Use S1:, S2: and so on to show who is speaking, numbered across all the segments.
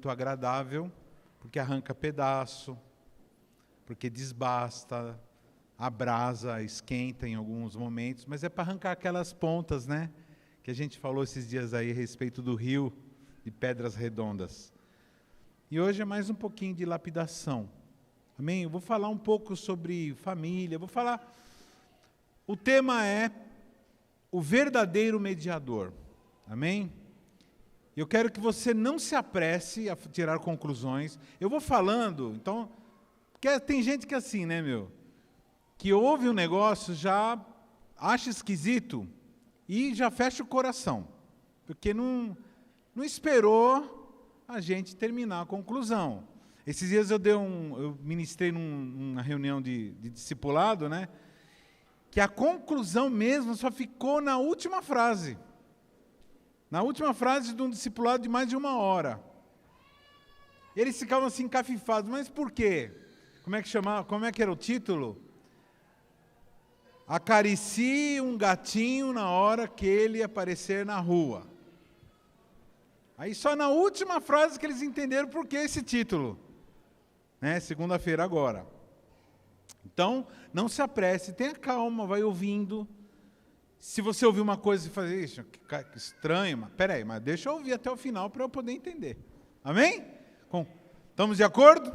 S1: muito agradável, porque arranca pedaço, porque desbasta, abrasa, esquenta em alguns momentos, mas é para arrancar aquelas pontas, né? Que a gente falou esses dias aí a respeito do rio de Pedras Redondas. E hoje é mais um pouquinho de lapidação. Amém? Eu vou falar um pouco sobre família, o tema é o verdadeiro mediador. Amém? Eu quero que você não se apresse a tirar conclusões. Eu vou falando, então, porque tem gente que é assim, né, que ouve um negócio, já acha esquisito e já fecha o coração, porque não esperou a gente terminar a conclusão. Esses dias eu ministrei numa reunião de discipulado, né, que a conclusão mesmo só ficou na última frase. Na última frase de um discipulado de mais de 1 hora. Eles ficavam assim encafifados, mas por quê? Como é que chamava? Como é que era o título? Acaricie um gatinho na hora que ele aparecer na rua. Aí só na última frase que eles entenderam por que esse título. Né? Segunda-feira agora. Então, não se apresse, tenha calma, vai ouvindo. Se você ouvir uma coisa e fazer isso, que estranho, mas peraí, mas deixa eu ouvir até o final para eu poder entender. Amém? Estamos de acordo?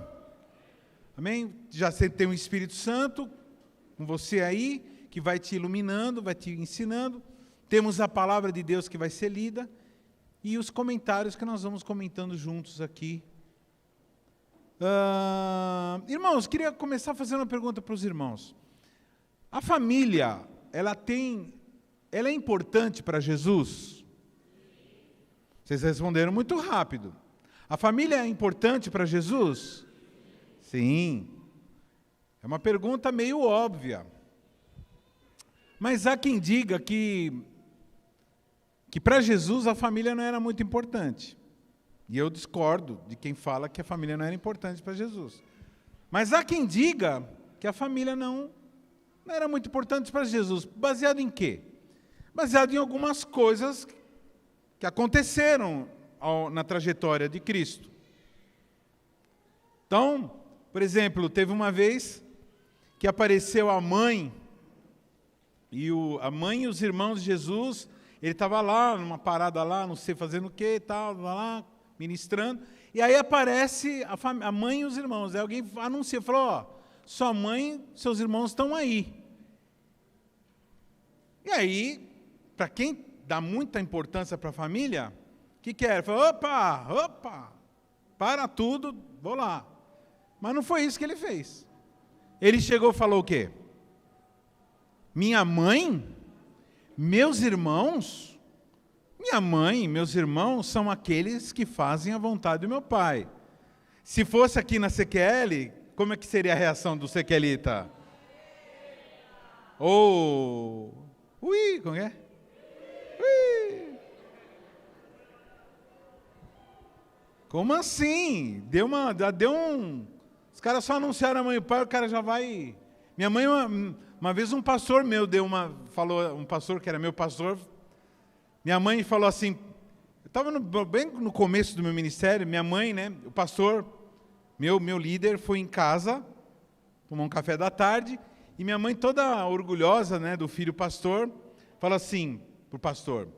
S1: Amém? Já tem o Espírito Santo com você aí, que vai te iluminando, vai te ensinando. Temos a palavra de Deus que vai ser lida e os comentários que nós vamos comentando juntos aqui. Irmãos, queria começar fazendo uma pergunta para os irmãos. A família, ela é importante para Jesus? Vocês responderam muito rápido. A família é importante para Jesus? Sim. É uma pergunta meio óbvia. Mas há quem diga que para Jesus a família não era muito importante. E eu discordo de quem fala que a família não era importante para Jesus. Mas há quem diga que a família não era muito importante para Jesus. Baseado em quê? Baseado em algumas coisas que aconteceram na trajetória de Cristo. Então, por exemplo, teve uma vez que apareceu a mãe, a mãe e os irmãos de Jesus, ele estava lá, numa parada lá, não sei fazendo o quê, estava lá, ministrando, e aí aparece a mãe e os irmãos, aí alguém anuncia, falou, sua mãe, seus irmãos estão aí. E aí, para quem dá muita importância para a família, o que era? Falou, opa, para tudo, vou lá. Mas não foi isso que ele fez. Ele chegou e falou o quê? Minha mãe, meus irmãos, minha mãe e meus irmãos são aqueles que fazem a vontade do meu pai. Se fosse aqui na CQL, como é que seria a reação do CQLita? Ui, como é? Ui. Como assim? Os caras só anunciaram a mãe e o pai, o cara já vai... Minha mãe, uma vez um pastor meu um pastor que era meu pastor, minha mãe falou assim, eu estava bem no começo do meu ministério, minha mãe, né, o pastor, meu líder, foi em casa, tomou um café da tarde, e minha mãe toda orgulhosa, né, do filho pastor, fala assim para o pastor,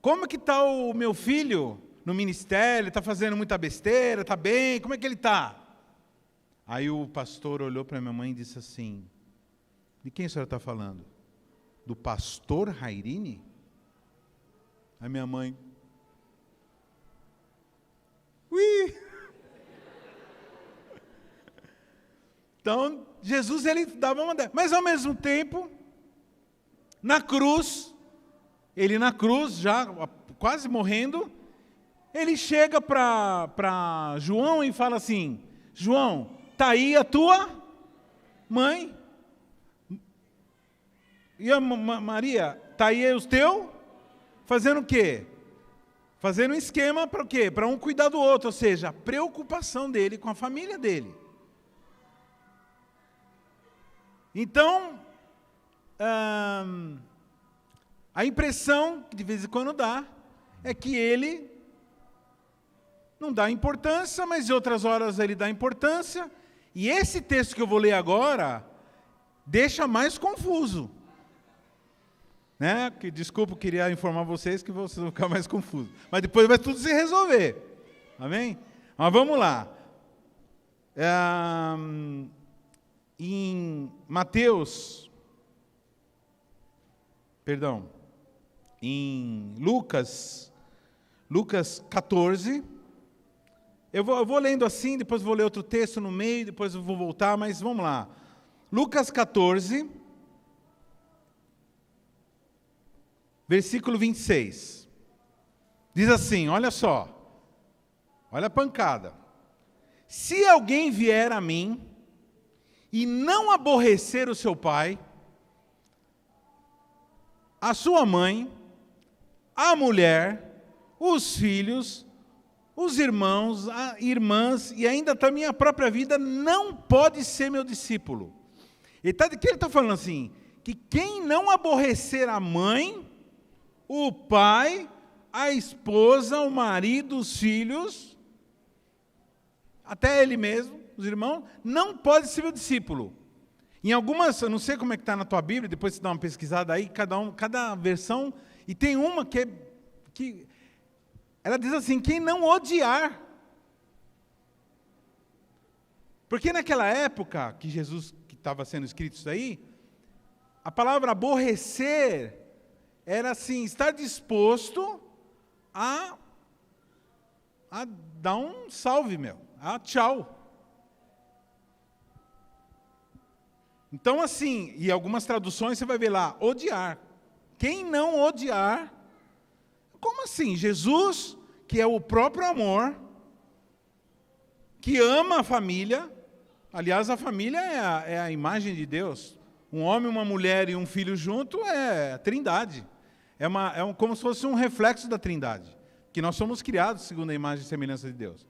S1: como que está o meu filho no ministério, está fazendo muita besteira, está bem, como é que ele está? Aí o pastor olhou para minha mãe e disse assim, de quem a senhora está falando? Do pastor Rairini? Aí minha mãe, ui! Então, Jesus, ele dava uma dessas. Mas ao mesmo tempo, ele na cruz, já quase morrendo, ele chega para João e fala assim, João, está aí a tua mãe. E a Maria, está aí os teus? Fazendo o quê? Fazendo um esquema para o quê? Para um cuidar do outro, ou seja, a preocupação dele com a família dele. Então, a impressão que de vez em quando dá é que ele não dá importância, mas em outras horas ele dá importância. E esse texto que eu vou ler agora deixa mais confuso. Né? Desculpa, eu queria informar vocês que vocês vão ficar mais confusos. Mas depois vai tudo se resolver. Amém? Mas vamos lá. Em Mateus, em Lucas 14, eu vou lendo assim, depois vou ler outro texto no meio, depois eu vou voltar, mas vamos lá. Lucas 14, versículo 26. Diz assim, olha só, olha a pancada. Se alguém vier a mim e não aborrecer o seu pai, a sua mãe, a mulher, os filhos, os irmãos, irmãs e ainda também a própria vida, não pode ser meu discípulo. O que ele está falando assim? Que quem não aborrecer a mãe, o pai, a esposa, o marido, os filhos, até ele mesmo, os irmãos, não pode ser meu discípulo. Em algumas, eu não sei como é que está na tua Bíblia, depois você dá uma pesquisada aí, cada versão, e tem uma que ela diz assim, quem não odiar. Porque naquela época que Jesus, que estava sendo escrito isso aí, a palavra aborrecer era assim, estar disposto a dar um salve, tchau. Então assim, e algumas traduções você vai ver lá, odiar. Quem não odiar, como assim? Jesus, que é o próprio amor, que ama a família, aliás, a família é a imagem de Deus. Um homem, uma mulher e um filho junto é a trindade. Como se fosse um reflexo da trindade. Que nós somos criados segundo a imagem e semelhança de Deus.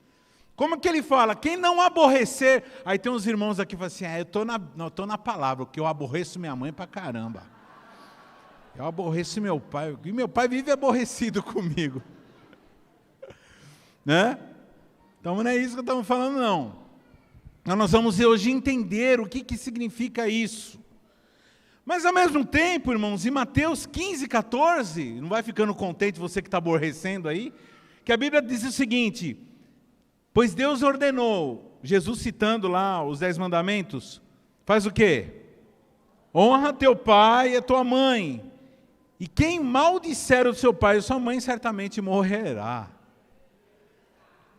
S1: Como que ele fala? Quem não aborrecer... Aí tem uns irmãos aqui que falam assim, eu estou na palavra, porque eu aborreço minha mãe pra caramba. Eu aborreço meu pai, e meu pai vive aborrecido comigo. Né? Então não é isso que estamos falando, não. Nós vamos hoje entender o que significa isso. Mas ao mesmo tempo, irmãos, em Mateus 15, 14, não vai ficando contente você que está aborrecendo aí, que a Bíblia diz o seguinte, pois Deus ordenou, Jesus citando lá os 10 mandamentos, faz o quê? Honra teu pai e a tua mãe, e quem maldisser o seu pai e a sua mãe certamente morrerá.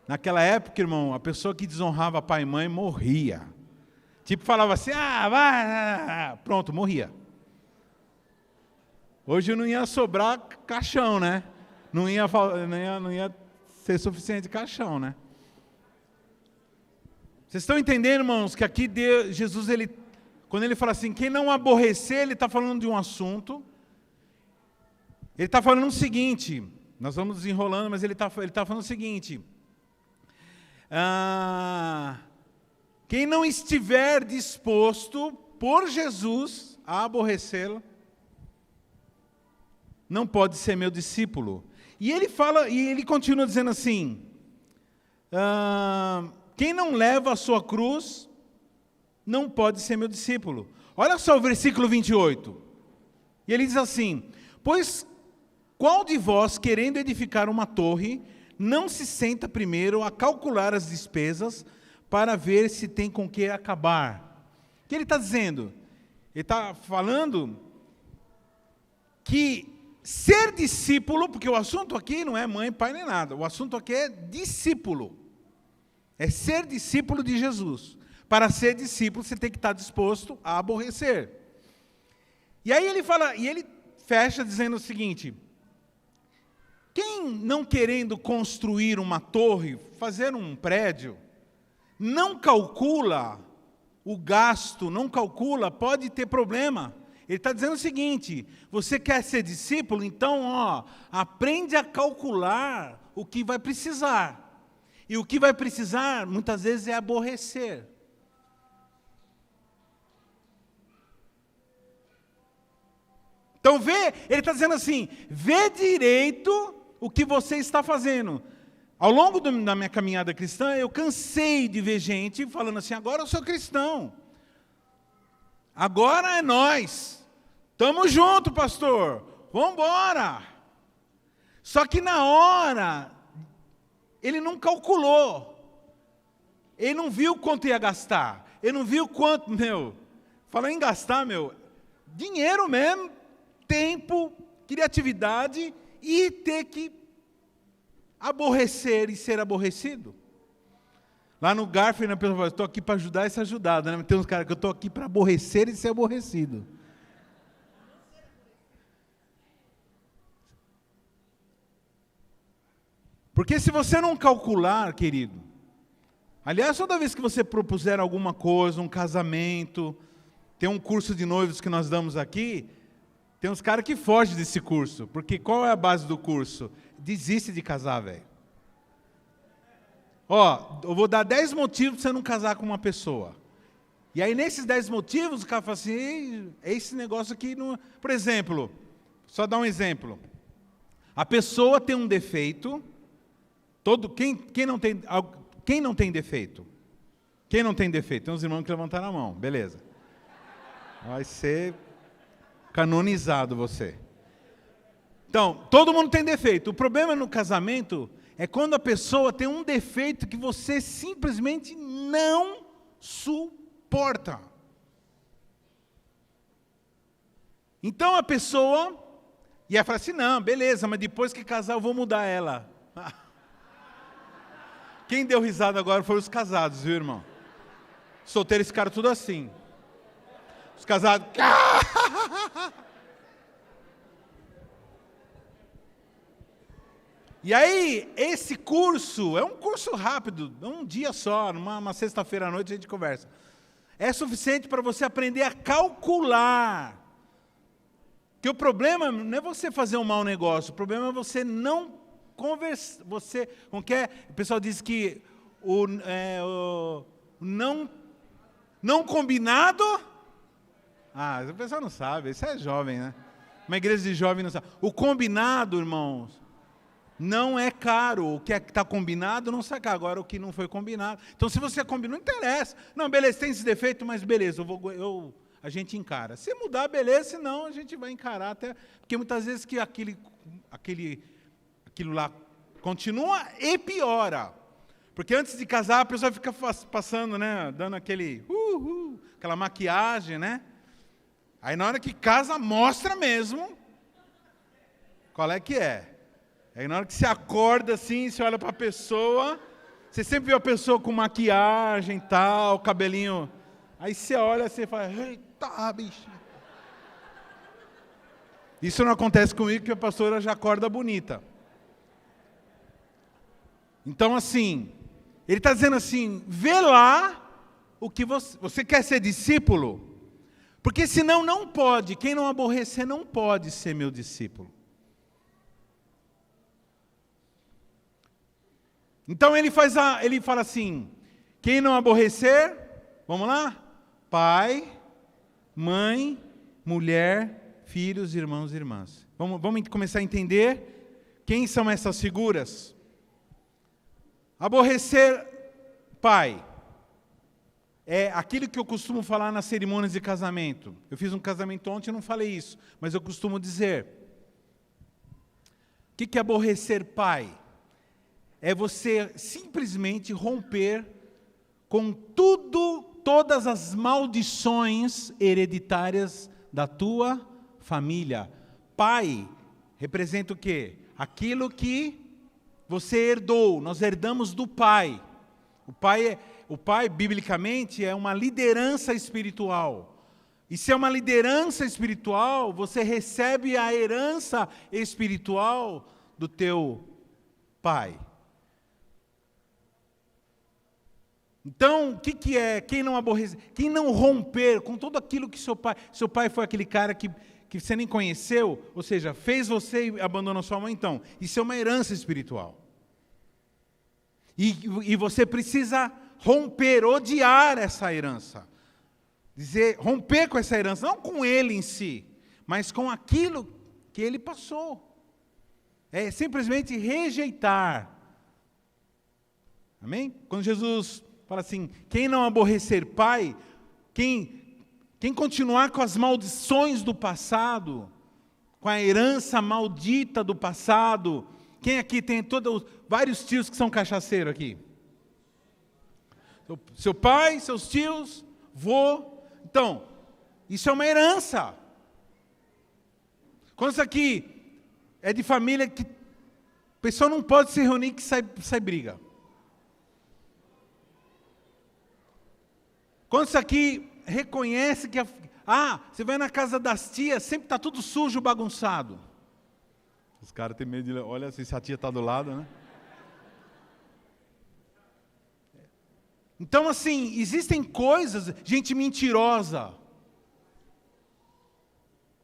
S1: Naquela época, irmão, a pessoa que desonrava pai e mãe morria. Tipo, falava assim, vai, pronto, morria. Hoje não ia sobrar caixão, né? Não ia ser suficiente caixão, né? Vocês estão entendendo, irmãos, que aqui Jesus, quando ele fala assim, quem não aborrecer, ele está falando de um assunto. Ele está falando o seguinte, nós vamos desenrolando, mas ele está falando o seguinte, quem não estiver disposto por Jesus a aborrecê-lo, não pode ser meu discípulo. E ele continua dizendo assim, quem não leva a sua cruz, não pode ser meu discípulo. Olha só o versículo 28. E ele diz assim, pois qual de vós, querendo edificar uma torre, não se senta primeiro a calcular as despesas para ver se tem com que acabar? O que ele está dizendo? Ele está falando que ser discípulo, porque o assunto aqui não é mãe, pai, nem nada. O assunto aqui é discípulo. É ser discípulo de Jesus. Para ser discípulo, você tem que estar disposto a aborrecer. E aí ele fala, e ele fecha dizendo o seguinte, quem não querendo construir uma torre, fazer um prédio, não calcula o gasto, não calcula, pode ter problema. Ele está dizendo o seguinte, você quer ser discípulo? Então, aprende a calcular o que vai precisar. E o que vai precisar, muitas vezes, é aborrecer. Então, ele está dizendo assim, vê direito o que você está fazendo. Ao longo da minha caminhada cristã, eu cansei de ver gente falando assim, agora eu sou cristão. Agora é nós. Tamo junto, pastor. Vamos embora. Só que na hora, ele não calculou. Ele não viu quanto ia gastar. Ele não viu quanto, falando em gastar, dinheiro mesmo, tempo, criatividade e ter que aborrecer e ser aborrecido. Lá no Garfield, a pessoa fala, estou aqui para ajudar e ser ajudado. Né? Tem uns caras que eu estou aqui para aborrecer e ser aborrecido. Porque se você não calcular, querido, aliás, toda vez que você propuser alguma coisa, um casamento, tem um curso de noivos que nós damos aqui, tem uns caras que fogem desse curso, porque qual é a base do curso? Desiste de casar, velho. Eu vou dar 10 motivos para você não casar com uma pessoa. E aí, nesses 10 motivos, o cara fala assim, esse negócio aqui não... Por exemplo, só dar um exemplo. A pessoa tem um defeito, quem não tem defeito? Quem não tem defeito? Tem uns irmãos que levantaram a mão, beleza. Vai ser canonizado você. Então, todo mundo tem defeito. O problema no casamento é quando a pessoa tem um defeito que você simplesmente não suporta. Então a pessoa ia falar assim, não, beleza, mas depois que casar eu vou mudar ela. Quem deu risada agora foram os casados, viu, irmão? Solteiros ficaram tudo assim. Os casados... E aí, esse curso, é um curso rápido, um dia só, numa sexta-feira à noite a gente conversa. É suficiente para você aprender a calcular. Porque o problema não é você fazer um mau negócio, o problema é você não conversar. O pessoal diz que o não combinado... o pessoal não sabe, isso é jovem, né? Uma igreja de jovem não sabe. O combinado, irmãos... Não é caro, o que está combinado não sai caro, agora o que não foi combinado. Então se você combinou, não interessa. Não, beleza, tem esse defeito, mas beleza, a gente encara. Se mudar, beleza, senão a gente vai encarar até... Porque muitas vezes que aquilo lá continua e piora. Porque antes de casar, a pessoa fica passando, né, dando aquela maquiagem, né? Aí na hora que casa, mostra mesmo qual é que é. Aí na hora que você acorda assim, você olha para a pessoa, você sempre vê a pessoa com maquiagem e tal, cabelinho. Aí você olha assim e fala, eita, bicho. Isso não acontece comigo, porque a pastora já acorda bonita. Então assim, ele está dizendo assim, vê lá o que você quer ser discípulo, porque senão não pode, quem não aborrecer não pode ser meu discípulo. Então ele fala assim, quem não aborrecer, vamos lá? Pai, mãe, mulher, filhos, irmãos e irmãs. Vamos começar a entender quem são essas figuras. Aborrecer pai é aquilo que eu costumo falar nas cerimônias de casamento. Eu fiz um casamento ontem e não falei isso, mas eu costumo dizer. O que é aborrecer pai? É você simplesmente romper com todas as maldições hereditárias da tua família. Pai representa o quê? Aquilo que você herdou, nós herdamos do pai. O pai, biblicamente, é uma liderança espiritual. E se é uma liderança espiritual, você recebe a herança espiritual do teu pai. Então, o que é? Quem não aborrecer, quem não romper com tudo aquilo que seu pai foi aquele cara que você nem conheceu, ou seja, fez você e abandonou sua mãe, então, isso é uma herança espiritual. E você precisa romper, odiar essa herança. Romper com essa herança, não com ele em si, mas com aquilo que ele passou. É simplesmente rejeitar Amém? Quando Jesus fala assim, quem não aborrecer pai, quem continuar com as maldições do passado, com a herança maldita do passado, quem aqui tem vários tios que são cachaceiros aqui? Seu pai, seus tios, vô. Então, isso é uma herança. Quando isso aqui é de família que a pessoa não pode se reunir que sai briga. Quando isso aqui reconhece que você vai na casa das tias, sempre está tudo sujo, bagunçado. Os caras têm medo de... Olha, se a tia está do lado, né? Então, assim, existem coisas, gente mentirosa,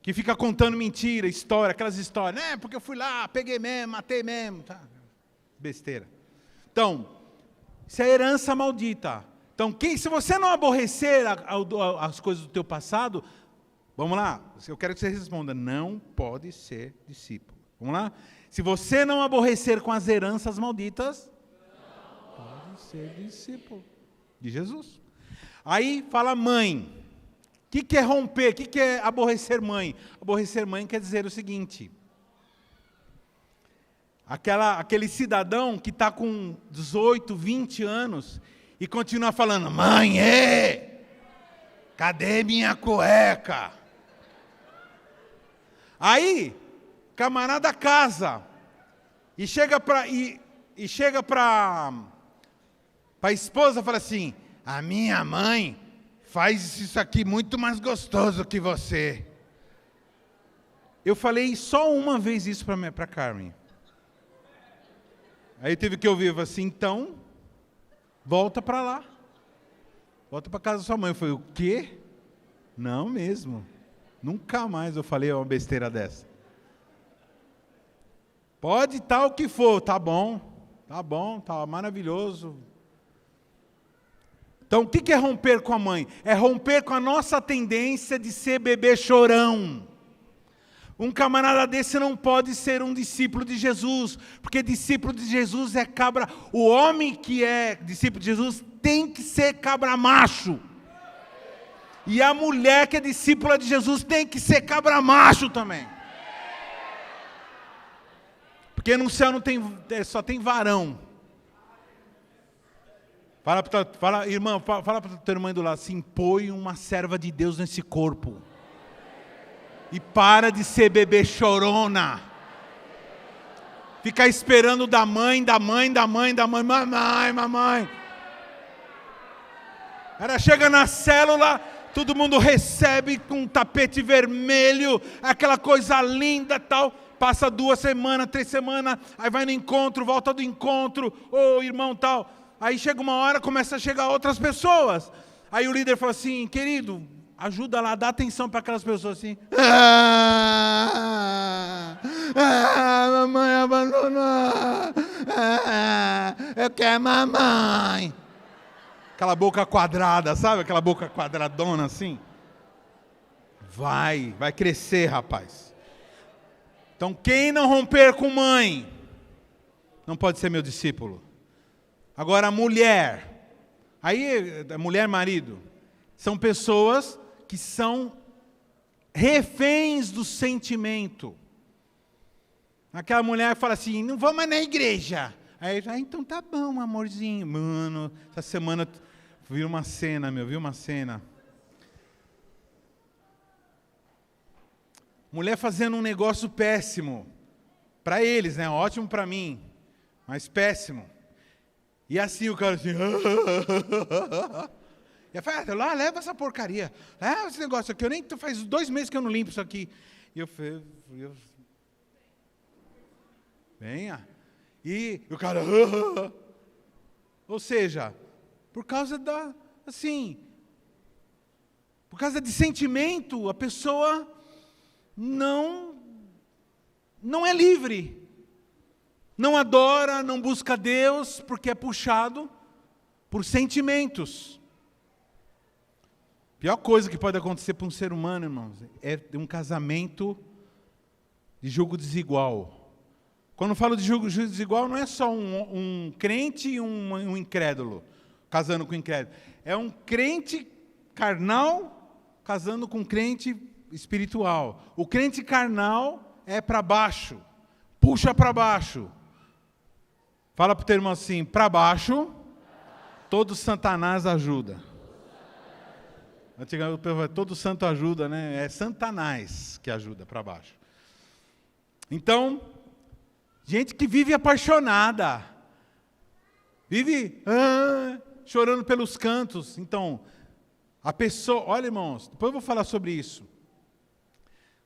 S1: que fica contando mentira, história, aquelas histórias, né? Porque eu fui lá, peguei mesmo, matei mesmo. Tá? Besteira. Então, isso é herança maldita. Então, se você não aborrecer as coisas do teu passado, vamos lá, eu quero que você responda, não pode ser discípulo. Vamos lá? Se você não aborrecer com as heranças malditas, pode ser discípulo de Jesus. Aí fala mãe. O que é romper? O que é aborrecer mãe? Aborrecer mãe quer dizer o seguinte, aquele cidadão que está com 18, 20 anos e continua falando, mãe, cadê minha cueca? Aí, camarada casa e chega para a esposa e fala assim, a minha mãe faz isso aqui muito mais gostoso que você. Eu falei só uma vez isso para Carmen. Aí teve que ouvir, assim, então, volta para lá. Volta para casa da sua mãe. Eu falei, o quê? Não mesmo. Nunca mais eu falei uma besteira dessa. Pode tal que for, tá bom, tá maravilhoso. Então, o que é romper com a mãe? É romper com a nossa tendência de ser bebê chorão. Um camarada desse não pode ser um discípulo de Jesus, porque discípulo de Jesus é cabra. O homem que é discípulo de Jesus tem que ser cabra macho. E a mulher que é discípula de Jesus tem que ser cabra macho também. Porque no céu só tem varão. Irmão, fala para o teu irmão do lado assim, põe uma serva de Deus nesse corpo. E para de ser bebê chorona. Ficar esperando da mãe. Mamãe. Ela chega na célula, todo mundo recebe com um tapete vermelho, aquela coisa linda tal. Passa 2 semanas, 3 semanas, aí vai no encontro, volta do encontro, irmão tal. Aí chega uma hora, começa a chegar outras pessoas. Aí o líder fala assim, querido, ajuda lá, dá atenção para aquelas pessoas assim. Mamãe abandonou. Eu quero mamãe. Aquela boca quadrada, sabe? Aquela boca quadradona assim. Vai crescer, rapaz. Então, quem não romper com mãe, não pode ser meu discípulo. Agora, a mulher, mulher, marido, são pessoas que são reféns do sentimento. Aquela mulher fala assim, não vou mais na igreja. Aí, então tá bom, amorzinho. Mano, essa semana viu uma cena. Mulher fazendo um negócio péssimo. Para eles, né? Ótimo para mim, mas péssimo. E assim o cara assim... E eu falei, lá, leva essa porcaria. Leva esse negócio aqui. Faz 2 meses que eu não limpo isso aqui. E eu falei... Venha. E o cara... Ou seja, por causa por causa de sentimento, a pessoa não é livre. Não adora, não busca Deus, porque é puxado por sentimentos. A pior coisa que pode acontecer para um ser humano, irmãos, é um casamento de julgo desigual. Quando falo de juízo desigual, não é só um crente e um incrédulo, casando com incrédulo. É um crente carnal casando com um crente espiritual. O crente carnal é para baixo, puxa para baixo. Fala para o teu irmão assim, para baixo, todo Satanás ajuda. Antigamente o povo falava, todo santo ajuda, né? É Satanás que ajuda para baixo. Então, gente que vive apaixonada, vive chorando pelos cantos. Então, a pessoa, olha irmãos, depois eu vou falar sobre isso.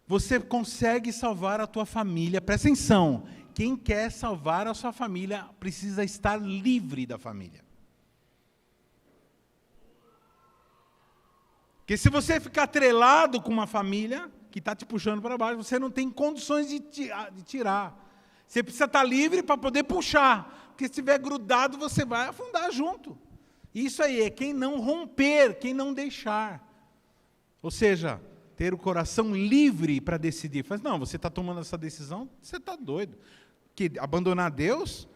S1: Você consegue salvar a tua família, presta atenção. Quem quer salvar a sua família precisa estar livre da família. Porque se você ficar atrelado com uma família que está te puxando para baixo, você não tem condições de tirar. Você precisa estar livre para poder puxar. Porque se estiver grudado, você vai afundar junto. Isso aí é quem não romper, quem não deixar. Ou seja, ter o coração livre para decidir. Mas não, você está tomando essa decisão, você está doido. Que abandonar Deus?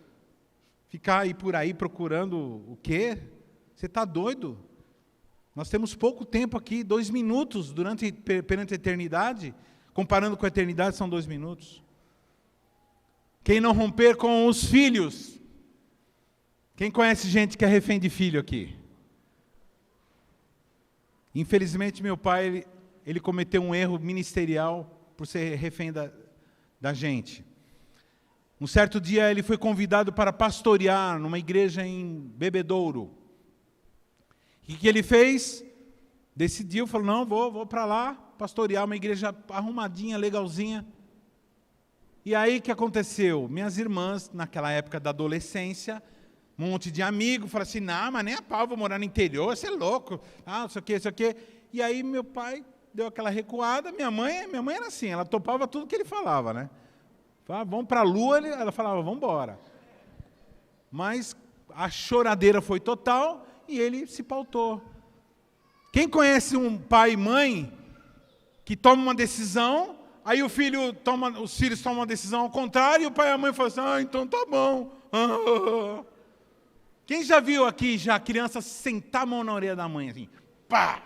S1: Ficar aí por aí procurando o quê? Você está doido? Nós temos pouco tempo aqui, 2 minutos perante a eternidade. Comparando com a eternidade, são 2 minutos. Quem não romper com os filhos? Quem conhece gente que é refém de filho aqui? Infelizmente, meu pai, ele cometeu um erro ministerial por ser refém da gente. Um certo dia, ele foi convidado para pastorear numa igreja em Bebedouro. E o que ele fez? Decidiu, falou, não, vou para lá pastorear uma igreja arrumadinha, legalzinha. E aí, o que aconteceu? Minhas irmãs, naquela época da adolescência, um monte de amigos, falaram assim, não, mas nem a pau, vou morar no interior, você é louco. Não sei o quê, não sei o quê. E aí, meu pai deu aquela recuada, minha mãe era assim, ela topava tudo que ele falava, né? Falava, vamos para a lua, ela falava, vamos embora. Mas a choradeira foi total e ele se pautou. Quem conhece um pai e mãe que toma uma decisão, aí os filhos tomam uma decisão ao contrário, e o pai e a mãe falam assim, então tá bom. Quem já viu aqui, a criança sentar a mão na orelha da mãe, assim, pá,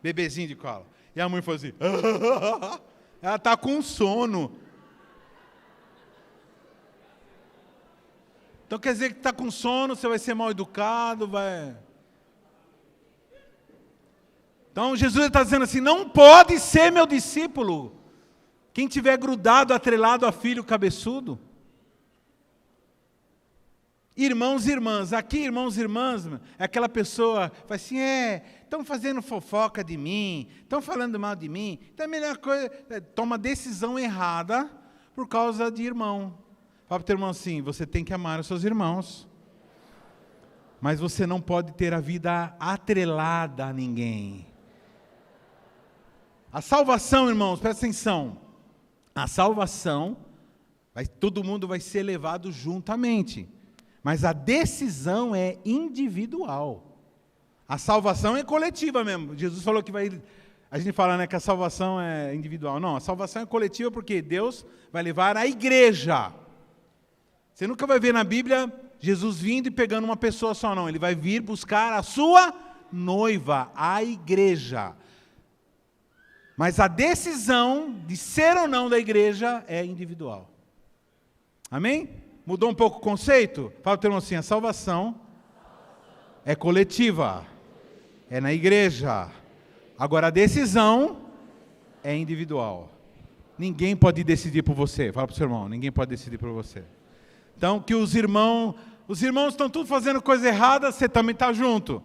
S1: bebezinho de colo. E a mãe fala assim, ela está com sono. Então quer dizer que está com sono, você vai ser mal educado, vai... Então Jesus está dizendo assim, não pode ser meu discípulo quem tiver grudado, atrelado a filho cabeçudo. Irmãos e irmãs, aqui irmãos e irmãs, é aquela pessoa que fala assim, estão fazendo fofoca de mim, estão falando mal de mim, então a melhor coisa, toma decisão errada por causa de irmão. Fala para o teu irmão assim, você tem que amar os seus irmãos, mas você não pode ter a vida atrelada a ninguém. A salvação, irmãos, presta atenção, a salvação, todo mundo vai ser levado juntamente. Mas a decisão é individual. A salvação é coletiva mesmo. Jesus falou que a gente fala, né, que a salvação é individual. Não, a salvação é coletiva porque Deus vai levar a igreja. Você nunca vai ver na Bíblia Jesus vindo e pegando uma pessoa só, não. Ele vai vir buscar a sua noiva, a igreja. Mas a decisão de ser ou não da igreja é individual. Amém? Mudou um pouco o conceito? Fala para o teu irmão assim, a salvação é coletiva, é na igreja. Agora a decisão é individual. Ninguém pode decidir por você. Fala para o seu irmão, ninguém pode decidir por você. Então que os irmãos estão tudo fazendo coisa errada, você também está junto.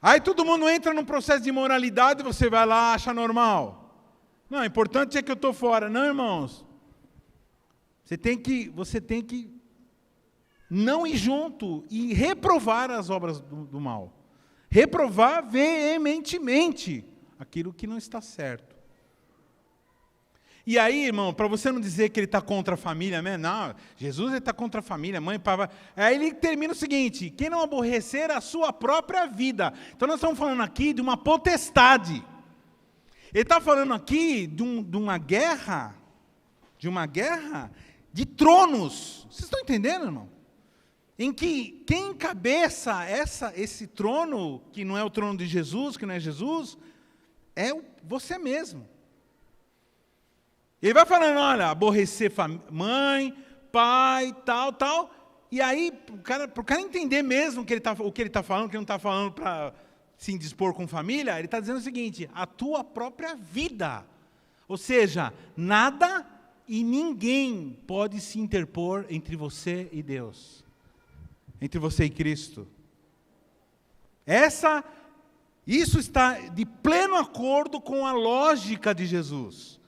S1: Aí todo mundo entra num processo de imoralidade e você vai lá, acha normal. Não, o importante é que eu estou fora. Não, irmãos. Você tem que não ir junto e reprovar as obras do mal. Reprovar veementemente aquilo que não está certo. E aí, irmão, para você não dizer que ele está contra a família, né? Não, Jesus está contra a família, mãe, pai. Aí ele termina o seguinte, quem não aborrecer a sua própria vida. Então nós estamos falando aqui de uma potestade. Ele está falando aqui de uma guerra, de tronos. Vocês estão entendendo, irmão? Em que quem encabeça esse trono, que não é o trono de Jesus, que não é Jesus, é você mesmo. Ele vai falando, olha, aborrecer mãe, pai, tal. E aí, para o cara entender mesmo o que ele está falando, que ele não está falando para se indispor com família, ele está dizendo o seguinte, a tua própria vida. Ou seja, nada e ninguém pode se interpor entre você e Deus. Entre você e Cristo. Isso está de pleno acordo com a lógica de Jesus.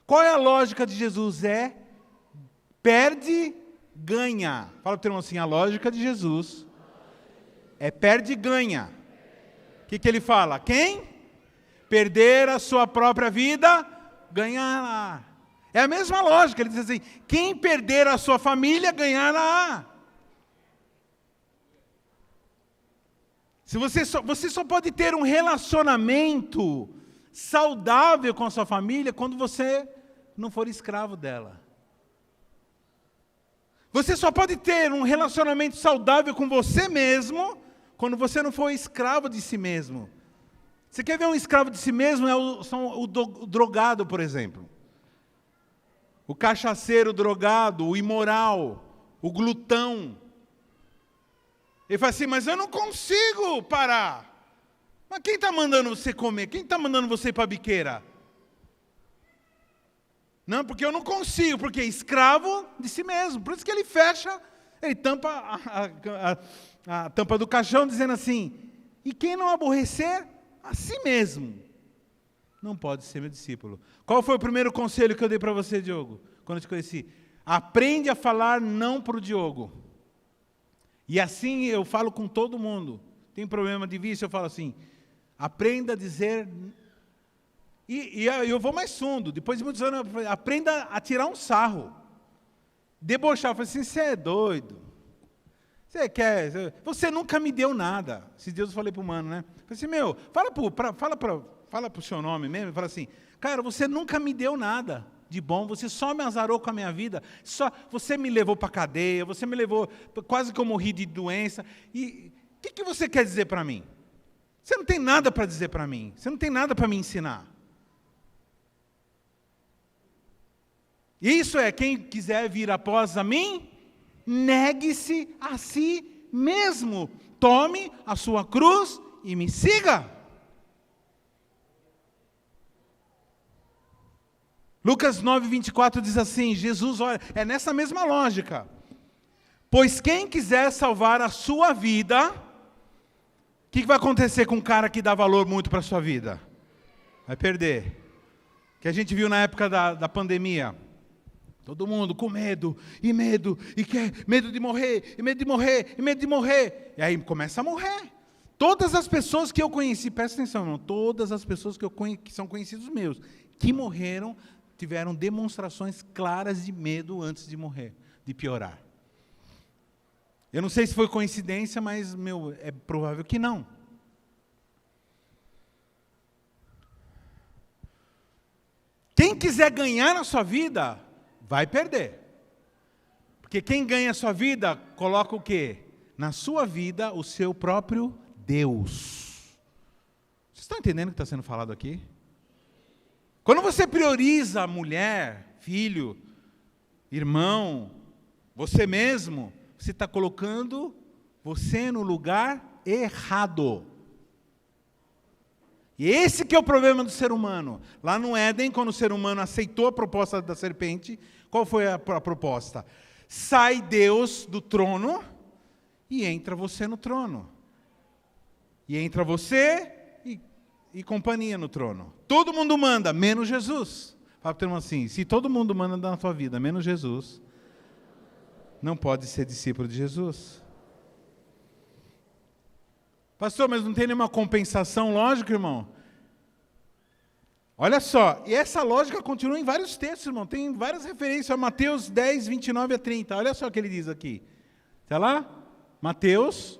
S1: Qual é a lógica de Jesus? Perde, ganha. Fala para o irmão assim, a lógica de Jesus é perde e ganha. O que ele fala? Quem perder a sua própria vida, ganhará. É a mesma lógica, ele diz assim, quem perder a sua família, ganhará. Você só pode ter um relacionamento saudável com a sua família quando você não for escravo dela. Você só pode ter um relacionamento saudável com você mesmo quando você não for escravo de si mesmo. Você quer ver um escravo de si mesmo? O drogado, por exemplo. O cachaceiro drogado, o imoral, o glutão. Ele fala assim, mas eu não consigo parar. Mas quem está mandando você comer? Quem está mandando você ir para a biqueira? Não, porque eu não consigo, porque é escravo de si mesmo. Por isso que ele fecha, ele tampa a tampa do caixão, dizendo assim, e quem não aborrecer a si mesmo, não pode ser meu discípulo. Qual foi o primeiro conselho que eu dei para você, Diogo, quando eu te conheci? Aprende a falar não para o Diogo. E assim eu falo com todo mundo. Tem problema de vício, eu falo assim, aprenda a dizer... E eu vou mais fundo, depois de muitos anos, aprenda a tirar um sarro. Debochar, eu falo assim, você é doido. Você nunca me deu nada. Esses dias eu falei para o mano, né? Eu falei assim, fala para o seu nome mesmo, fala assim, cara, você nunca me deu nada de bom, você só me azarou com a minha vida, você me levou para a cadeia, você me levou, quase que eu morri de doença, e o que você quer dizer para mim? Você não tem nada para dizer para mim, você não tem nada para me ensinar. Isso é, quem quiser vir após a mim, negue-se a si mesmo, tome a sua cruz e me siga. Lucas 9:24 diz assim, Jesus, olha, é nessa mesma lógica. Pois quem quiser salvar a sua vida, o que vai acontecer com um cara que dá valor muito para a sua vida? Vai perder. Que a gente viu na época da pandemia. Todo mundo com medo, e medo de morrer, e medo de morrer, e medo de morrer. E aí começa a morrer. Todas as pessoas que eu conheci, presta atenção, irmão, todas as pessoas que são conhecidos meus, que morreram, tiveram demonstrações claras de medo antes de morrer, de piorar. Eu não sei se foi coincidência, mas é provável que não. Quem quiser ganhar na sua vida, vai perder. Porque quem ganha a sua vida, coloca o quê? Na sua vida, o seu próprio Deus. Vocês estão entendendo o que está sendo falado aqui? Quando você prioriza a mulher, filho, irmão, você mesmo, você está colocando você no lugar errado. E esse que é o problema do ser humano. Lá no Éden, quando o ser humano aceitou a proposta da serpente, qual foi a proposta? Sai Deus do trono e entra você no trono. E entra você e companhia no trono. Todo mundo manda, menos Jesus. Fala para o irmão assim, se todo mundo manda na tua vida, menos Jesus, não pode ser discípulo de Jesus. Pastor, mas não tem nenhuma compensação lógica, irmão? Olha só, e essa lógica continua em vários textos, irmão. Tem várias referências a Mateus 10, 29 a 30. Olha só o que ele diz aqui. Está lá? Mateus.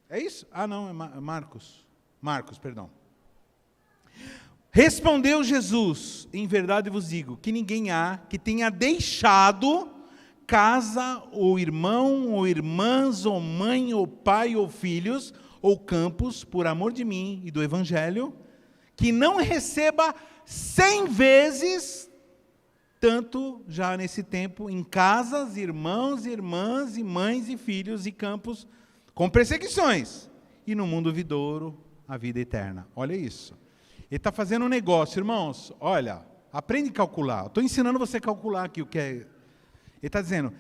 S1: É isso? Ah, não, é Marcos. Marcos, perdão. Respondeu Jesus: em verdade vos digo, que ninguém há que tenha deixado casa, ou irmão, ou irmãs, ou mãe, ou pai, ou filhos, ou campos, por amor de mim e do Evangelho, que não receba 100 vezes, tanto já nesse tempo, em casas, irmãos, irmãs, e mães, e filhos, e campos, com perseguições, e no mundo vindouro, a vida eterna. Olha isso. Ele está fazendo um negócio, irmãos, olha, aprende a calcular. Estou ensinando você a calcular aqui o que é. Ele está dizendo,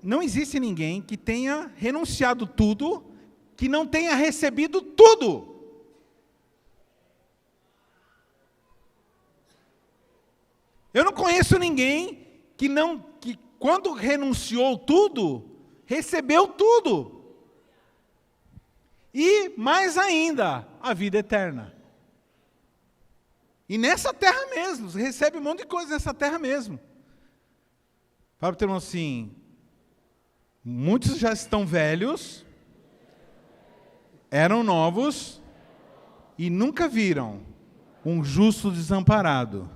S1: não existe ninguém que tenha renunciado tudo, que não tenha recebido tudo. Eu não conheço ninguém que quando renunciou tudo, recebeu tudo. E, mais ainda, a vida eterna. E nessa terra mesmo, você recebe um monte de coisa nessa terra mesmo. Fala para o teu irmão assim, muitos já estão velhos, eram novos, e nunca viram um justo desamparado,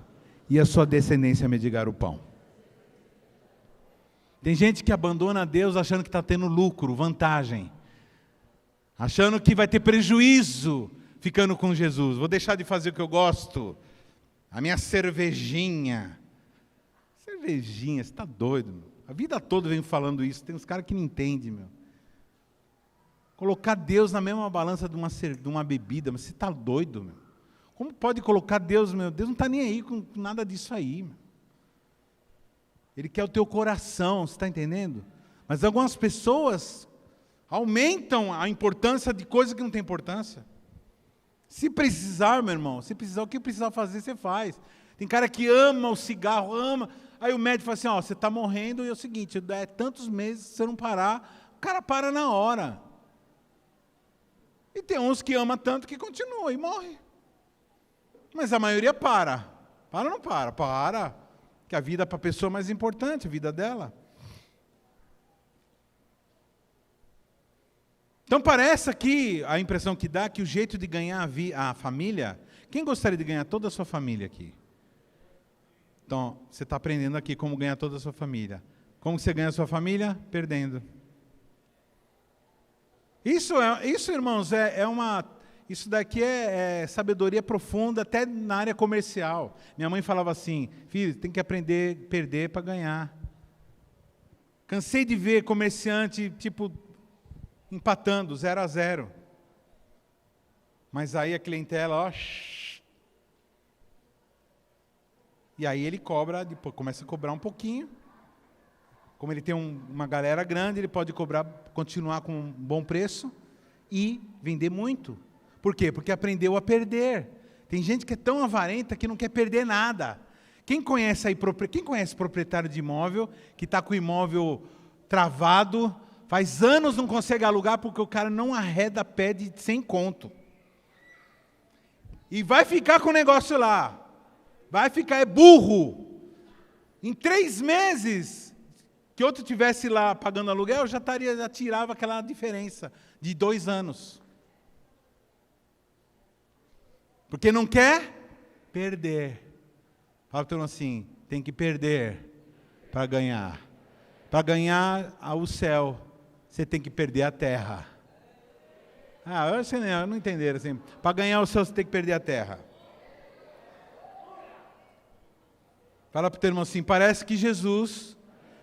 S1: e a sua descendência mendigar o pão. Tem gente que abandona Deus achando que está tendo lucro, vantagem. Achando que vai ter prejuízo ficando com Jesus. Vou deixar de fazer o que eu gosto. A minha cervejinha. Cervejinha, você está doido, meu. A vida toda eu venho falando isso. Tem uns caras que não entendem, meu. Colocar Deus na mesma balança de uma bebida. Mas você está doido, meu. Como pode colocar Deus, meu? Deus não está nem aí com nada disso aí, meu. Ele quer o teu coração, você está entendendo? Mas algumas pessoas aumentam a importância de coisas que não têm importância. Se precisar, meu irmão, se precisar, o que precisar fazer, você faz. Tem cara que ama o cigarro, ama. Aí o médico fala assim, ó, você está morrendo, e é o seguinte, é tantos meses, se você não parar, o cara para na hora. E tem uns que ama tanto que continua e morre. Mas a maioria para. Para ou não para? Para. Que a vida para a pessoa é mais importante, a vida dela. Então parece aqui, a impressão que dá, que o jeito de ganhar a família, quem gostaria de ganhar toda a sua família aqui? Então, você está aprendendo aqui como ganhar toda a sua família. Como você ganha a sua família? Perdendo. Isso irmãos, isso daqui é sabedoria profunda, até na área comercial. Minha mãe falava assim, filho, tem que aprender a perder para ganhar. Cansei de ver comerciante, tipo, empatando, 0-0. Mas aí a clientela, ó, e aí ele cobra, depois começa a cobrar um pouquinho. Como ele tem uma galera grande, ele pode continuar com um bom preço e vender muito. Por quê? Porque aprendeu a perder. Tem gente que é tão avarenta que não quer perder nada. Quem conhece proprietário de imóvel, que está com o imóvel travado, faz anos não consegue alugar porque o cara não arreda pé de 100 conto. E vai ficar com o negócio lá. Vai ficar, é burro. Em 3 meses, que outro tivesse lá pagando aluguel, já tirava aquela diferença de 2 anos. Porque não quer perder. Fala para o assim, tem que perder para ganhar. Para ganhar o céu, você tem que perder a terra. Eu não entenderam assim. Para ganhar o céu, você tem que perder a terra. Fala para o teu irmão assim, parece que Jesus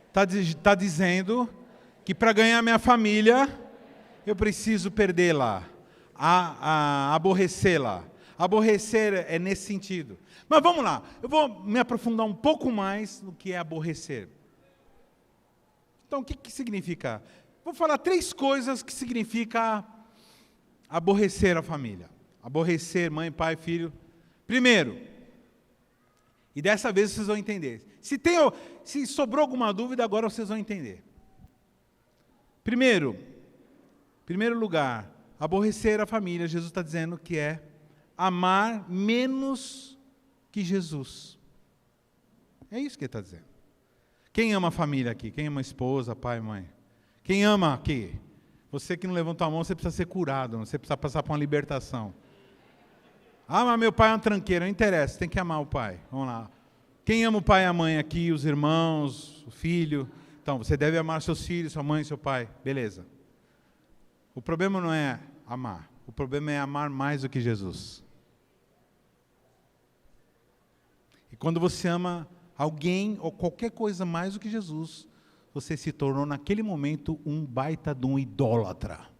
S1: está dizendo que para ganhar minha família, eu preciso perdê-la, aborrecê-la. Aborrecer é nesse sentido. Mas vamos lá, eu vou me aprofundar um pouco mais no que é aborrecer. Então, o que significa? Vou falar 3 coisas que significa aborrecer a família. Aborrecer mãe, pai, filho. Primeiro, e dessa vez vocês vão entender. Se sobrou alguma dúvida, agora vocês vão entender. Primeiro lugar, aborrecer a família, Jesus está dizendo que é amar menos que Jesus. É isso que ele está dizendo. Quem ama a família aqui? Quem ama a esposa, pai, mãe? Quem ama aqui? Você que não levantou a mão, você precisa ser curado, você precisa passar por uma libertação. Ah, mas meu pai é um tranqueiro, não interessa, tem que amar o pai. Vamos lá. Quem ama o pai e a mãe aqui, os irmãos, o filho? Então, você deve amar seus filhos, sua mãe e seu pai. Beleza. O problema não é amar. O problema é amar mais do que Jesus. E quando você ama alguém ou qualquer coisa mais do que Jesus, você se tornou naquele momento um baita de um idólatra.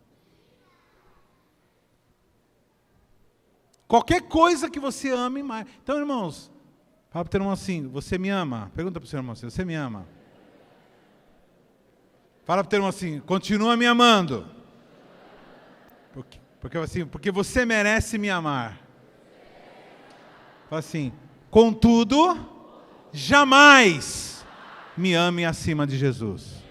S1: Qualquer coisa que você ame mais. Então, irmãos, fala para o teu irmão assim, você me ama? Pergunta para o seu irmão assim, você me ama? Fala para o teu irmão assim, continua me amando. Porque você merece me amar. Fala assim, contudo, jamais me ame acima de Jesus.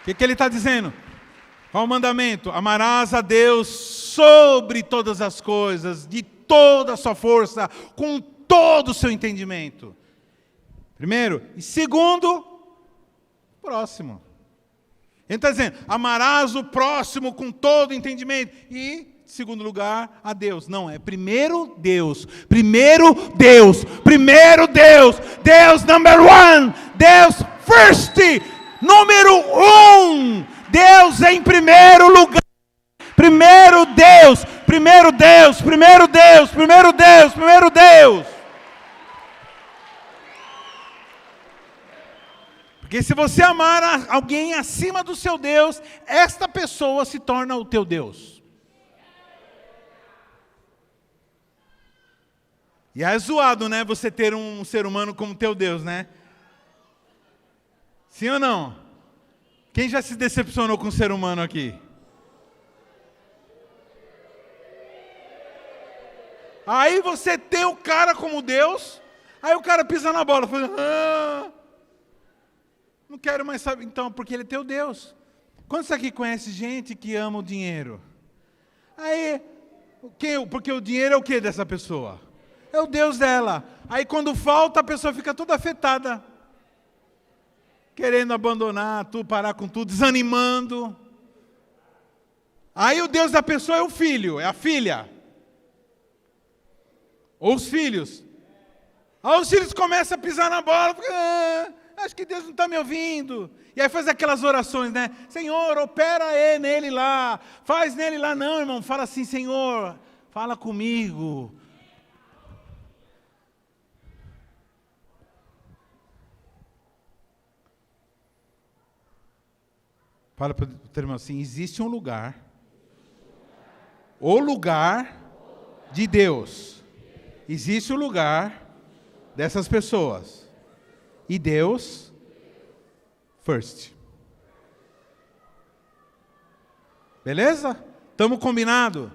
S1: O que ele está dizendo? Qual o mandamento? Amarás a Deus sobre todas as coisas, de toda a sua força, com todo o seu entendimento. Primeiro. E segundo, próximo. Ele está dizendo, amarás o próximo com todo o entendimento. E, segundo lugar, a Deus. Não, é primeiro Deus. Primeiro Deus. Primeiro Deus. Deus number one. Deus first. Número um. Deus em primeiro lugar. Primeiro Deus. Primeiro Deus. Primeiro Deus. Primeiro Deus. Primeiro Deus. Porque se você amar alguém acima do seu Deus, esta pessoa se torna o teu Deus. E é zoado, né? Você ter um ser humano como teu Deus, né? Sim ou não? Quem já se decepcionou com um ser humano aqui? Aí você tem o cara como Deus, aí o cara pisa na bola, fala, não quero mais saber. Então, porque ele é teu Deus. Quantos aqui conhece gente que ama o dinheiro? Aí, porque o dinheiro é o que dessa pessoa? É o Deus dela. Aí quando falta, a pessoa fica toda afetada. Querendo abandonar tudo, parar com tudo, desanimando. Aí o Deus da pessoa é o filho, é a filha. Ou os filhos. Aí os filhos começam a pisar na bola. Acho que Deus não está me ouvindo. E aí faz aquelas orações, né? Senhor, opera nele lá. Faz nele lá. Não, irmão, fala assim, Senhor, fala comigo. Fala para o teu irmão assim, existe um lugar. O lugar de Deus. Existe o lugar dessas pessoas. E Deus, first. Beleza? Estamos combinados?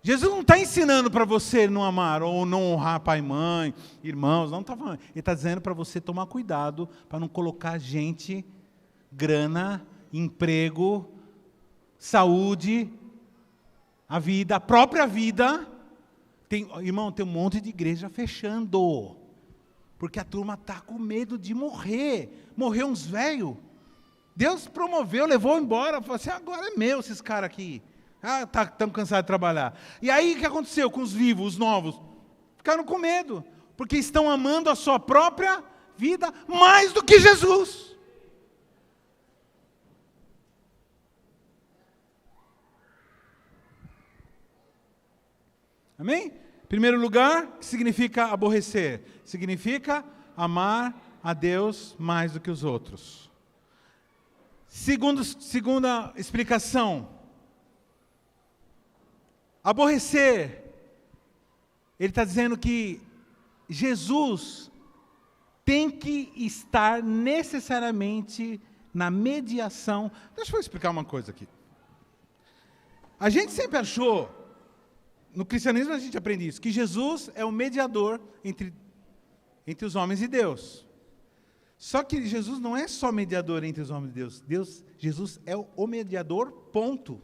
S1: Jesus não está ensinando para você não amar ou não honrar pai e mãe, irmãos, não está falando. Ele está dizendo para você tomar cuidado para não colocar gente, grana, emprego, saúde, a vida, a própria vida. Irmão, tem um monte de igreja fechando. Porque a turma está com medo de morrer. Morreu uns velhos. Deus promoveu, levou embora. Falou assim, agora é meu esses caras aqui. Estamos cansados de trabalhar. E aí o que aconteceu com os vivos, os novos? Ficaram com medo. Porque estão amando a sua própria vida mais do que Jesus. Amém? Primeiro lugar, que significa aborrecer? Significa amar a Deus mais do que os outros. Segunda explicação. Aborrecer. Ele está dizendo que Jesus tem que estar necessariamente na mediação. Deixa eu explicar uma coisa aqui. A gente sempre achou, no cristianismo a gente aprende isso, que Jesus é o mediador entre os homens e Deus. Só que Jesus não é só mediador entre os homens e Deus. Jesus é o mediador, ponto.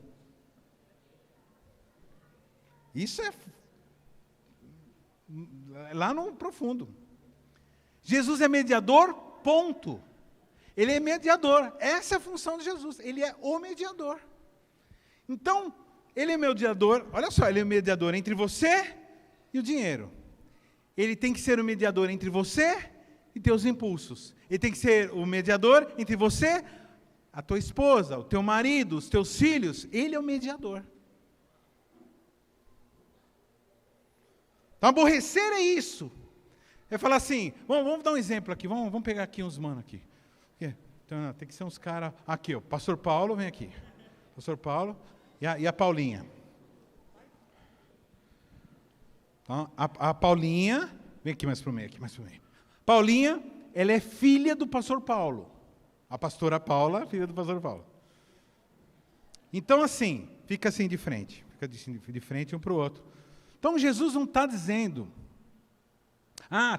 S1: Isso é lá no profundo. Jesus é mediador, ponto. Ele é mediador. Essa é a função de Jesus. Ele é o mediador. Então, ele é mediador. Olha só, ele é mediador entre você e o dinheiro. Ele tem que ser o mediador entre você e teus impulsos. Ele tem que ser o mediador entre você, a tua esposa, o teu marido, os teus filhos. Ele é o mediador. Então, aborrecer é isso. É falar assim, vamos dar um exemplo aqui, vamos pegar aqui uns manos aqui. Então, tem que ser uns caras... Aqui, ó, Pastor Paulo, vem aqui. Pastor Paulo e a Paulinha. Então, a Paulinha... Vem aqui mais para o meio, Paulinha, ela é filha do Pastor Paulo. A pastora Paula, filha do Pastor Paulo. Então, assim, fica assim de frente. Fica de frente um para o outro. Então, Jesus não está dizendo...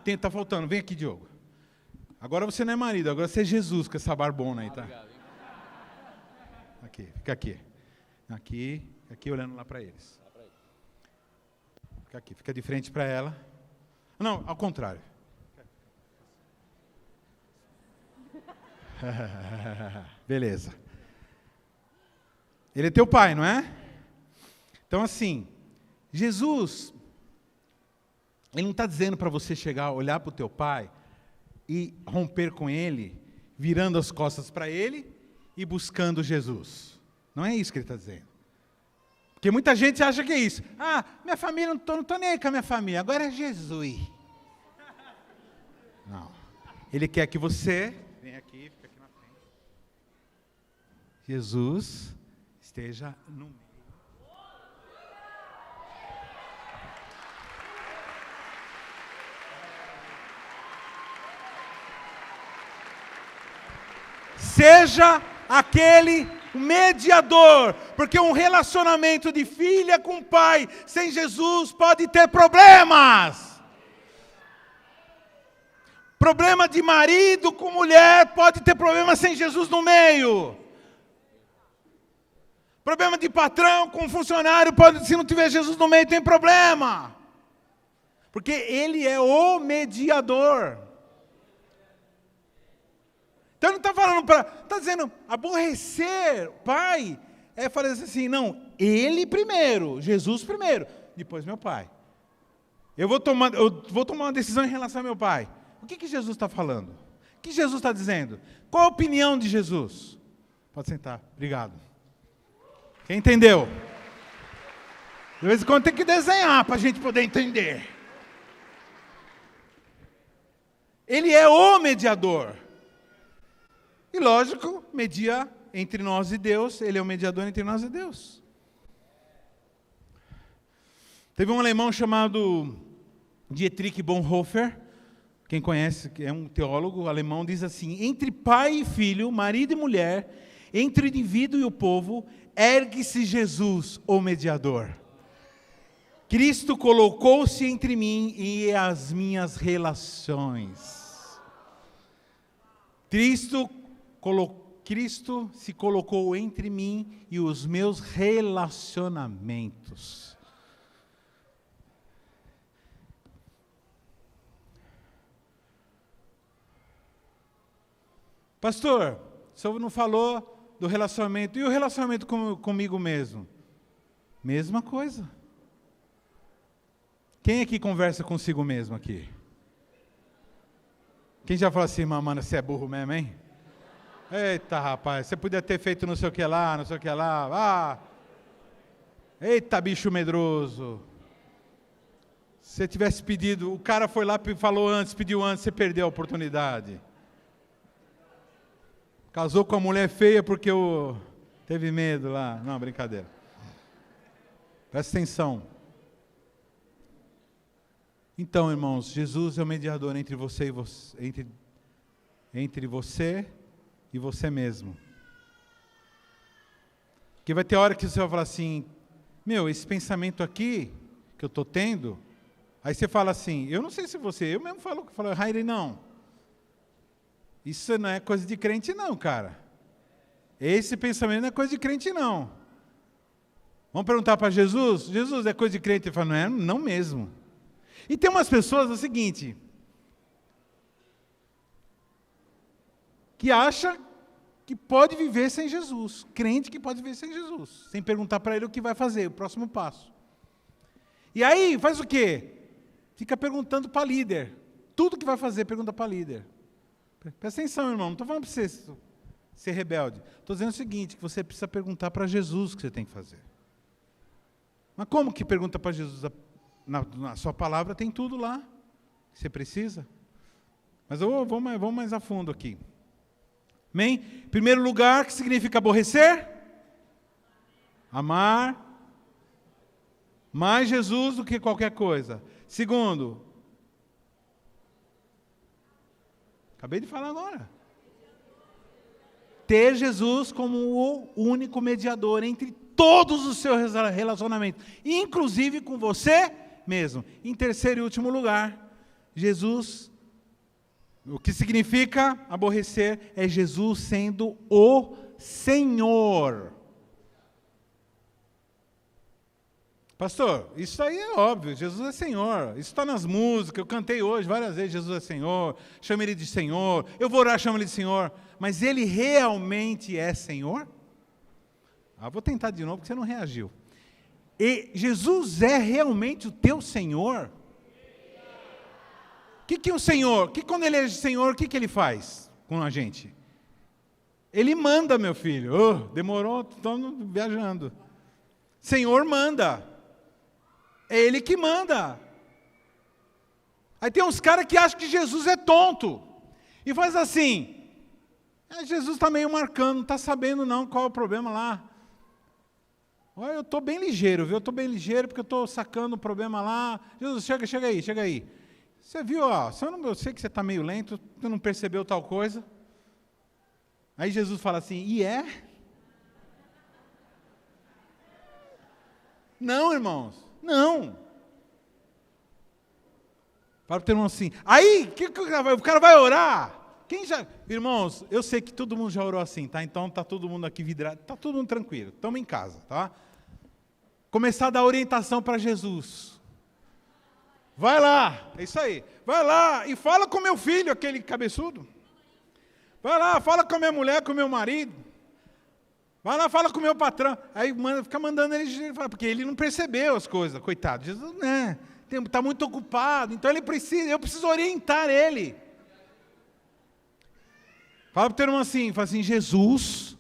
S1: está faltando. Vem aqui, Diogo. Agora você não é marido, agora você é Jesus com essa barbona aí, tá? Obrigado, aqui, fica aqui. Aqui olhando lá para eles. Fica aqui, fica de frente para ela. Não, ao contrário. Beleza. Ele é teu pai, não é? Então, assim, Jesus, ele não está dizendo para você chegar, olhar para o teu pai e romper com ele, virando as costas para ele e buscando Jesus. Não é isso que ele está dizendo. Porque muita gente acha que é isso. Minha família, não estou nem aí com a minha família, agora é Jesus. Não. Ele quer que você, vem aqui, fica aqui na frente. Jesus esteja no meio. Seja aquele mediador, porque um relacionamento de filha com pai sem Jesus pode ter problemas. Problema de marido com mulher pode ter problema sem Jesus no meio. Problema de patrão com funcionário pode, se não tiver Jesus no meio, tem problema. Porque ele é o mediador. Então não está falando está dizendo, aborrecer pai, é falar assim, não, ele primeiro, Jesus primeiro, depois meu pai. Eu vou tomar uma decisão em relação ao meu pai. O que Jesus está falando? O que Jesus está dizendo? Qual a opinião de Jesus? Pode sentar, obrigado. Quem entendeu? De vez em quando tem que desenhar para a gente poder entender. Ele é o mediador. E lógico, media entre nós e Deus, ele é o mediador entre nós e Deus. Teve um alemão chamado Dietrich Bonhoeffer, quem conhece, é um teólogo alemão, diz assim, entre pai e filho, marido e mulher, entre o indivíduo e o povo, ergue-se Jesus, o mediador. Cristo colocou-se entre mim e as minhas relações. Cristo se colocou entre mim e os meus relacionamentos. Pastor, o senhor não falou do relacionamento. E o relacionamento comigo mesmo? Mesma coisa. Quem aqui conversa consigo mesmo aqui? Quem já falou assim, mano, você é burro mesmo, hein? Eita, rapaz, você podia ter feito não sei o que lá, não sei o que lá. Eita, bicho medroso. Se você tivesse pedido, o cara foi lá e falou antes, pediu antes, você perdeu a oportunidade. Casou com a mulher feia porque teve medo lá. Não, brincadeira. Presta atenção. Então, irmãos, Jesus é o mediador entre você e você mesmo. Porque vai ter hora que você vai falar assim, esse pensamento aqui que eu estou tendo, aí você fala assim, eu não sei se eu mesmo falo, Rairi, não. Isso não é coisa de crente não, cara. Esse pensamento não é coisa de crente não. Vamos perguntar para Jesus? Jesus, é coisa de crente? Ele fala, não é? Não mesmo. E tem umas pessoas, é o seguinte, que acha que pode viver sem Jesus, crente que pode viver sem Jesus, sem perguntar para ele o que vai fazer, o próximo passo. E aí, faz o quê? Fica perguntando para líder. Tudo que vai fazer, pergunta para líder. Presta atenção, irmão, não estou falando para você ser rebelde. Estou dizendo o seguinte, que você precisa perguntar para Jesus o que você tem que fazer. Mas como que pergunta para Jesus? Na sua palavra tem tudo lá que você precisa. Mas eu vou mais a fundo aqui. Amém? Primeiro lugar, que significa aborrecer? Amar mais Jesus do que qualquer coisa. Segundo, acabei de falar agora. Ter Jesus como o único mediador entre todos os seus relacionamentos, inclusive com você mesmo. Em terceiro e último lugar, Jesus, o que significa aborrecer é Jesus sendo o Senhor. Pastor, isso aí é óbvio, Jesus é Senhor, isso está nas músicas, eu cantei hoje várias vezes, Jesus é Senhor, chama Ele de Senhor, eu vou orar, chama Ele de Senhor, mas Ele realmente é Senhor? Vou tentar de novo, porque você não reagiu. E Jesus é realmente o teu Senhor? O que é o Senhor? Que quando Ele é Senhor, o que Ele faz com a gente? Ele manda, meu filho. Demorou, estamos viajando. Senhor manda. É Ele que manda. Aí tem uns caras que acham que Jesus é tonto. E faz assim. Jesus está meio marcando, não está sabendo não qual é o problema lá. Olha, eu estou bem ligeiro, viu? Eu estou bem ligeiro porque eu estou sacando o problema lá. Jesus, chega aí. Você viu, ó, eu sei que você está meio lento, você não percebeu tal coisa. Aí Jesus fala assim, e é? Não, irmãos. Não. Para o teu irmão assim. Aí, o cara vai orar? Irmãos, eu sei que todo mundo já orou assim, tá? Então está todo mundo aqui vidrado, está todo mundo tranquilo. Estamos em casa, tá? Começar a dar orientação para Jesus. Vai lá, é isso aí. Vai lá e fala com meu filho, aquele cabeçudo. Vai lá, fala com a minha mulher, com o meu marido. Vai lá, fala com o meu patrão. Aí fica mandando ele, porque ele não percebeu as coisas, coitado. Jesus, né? Está muito ocupado, então eu preciso orientar ele. Fala para o teu irmão assim, fala assim, Jesus,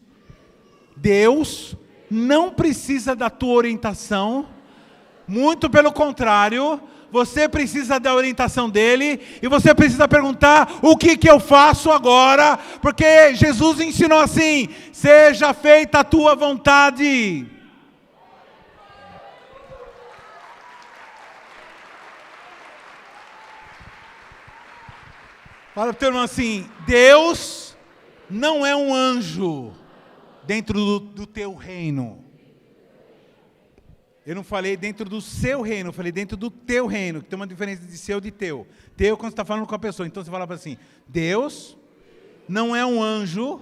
S1: Deus, não precisa da tua orientação, muito pelo contrário, você precisa da orientação dele, e você precisa perguntar, o que eu faço agora? Porque Jesus ensinou assim, seja feita a tua vontade. Fala para o teu irmão assim, Deus não é um anjo dentro do teu reino. Eu não falei dentro do seu reino, eu falei dentro do teu reino, que tem uma diferença de seu e de teu. Teu quando você está falando com a pessoa, então você fala assim, Deus não é um anjo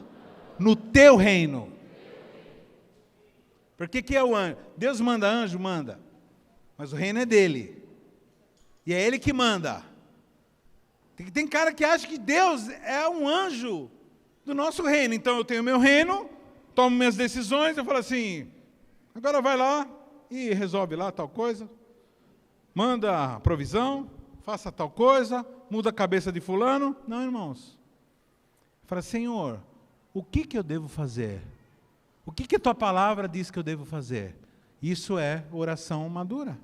S1: no teu reino. Por que é o anjo? Deus manda anjo? Manda. Mas o reino é dele. E é ele que manda. Tem cara que acha que Deus é um anjo do nosso reino. Então eu tenho meu reino, tomo minhas decisões, eu falo assim, agora vai lá e resolve lá tal coisa, manda provisão, faça tal coisa, muda a cabeça de fulano. Não, irmãos. Fala, Senhor, o que eu devo fazer? O que a tua palavra diz que eu devo fazer? Isso é oração madura.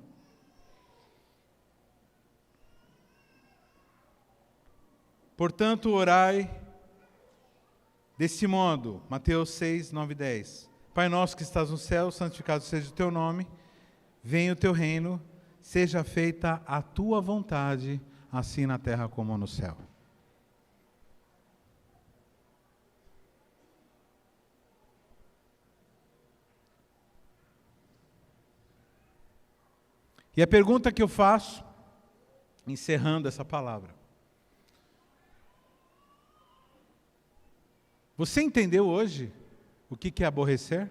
S1: Portanto, orai desse modo, Mateus 6, 9 e 10. Pai nosso que estás no céu, santificado seja o teu nome, venha o teu reino, seja feita a tua vontade, assim na terra como no céu. E a pergunta que eu faço, encerrando essa palavra, você entendeu hoje o que é aborrecer?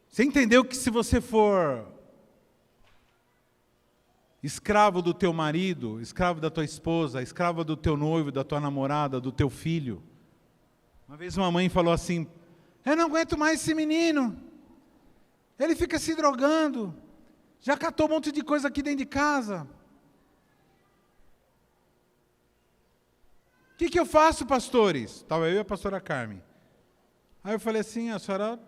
S1: Você entendeu que se você for escravo do teu marido, escravo da tua esposa, escravo do teu noivo, da tua namorada, do teu filho. Uma vez uma mãe falou assim: eu não aguento mais esse menino, ele fica se drogando, já catou um monte de coisa aqui dentro de casa. O que eu faço, pastores? Estava eu e a pastora Carmen. Aí eu falei assim: a senhora,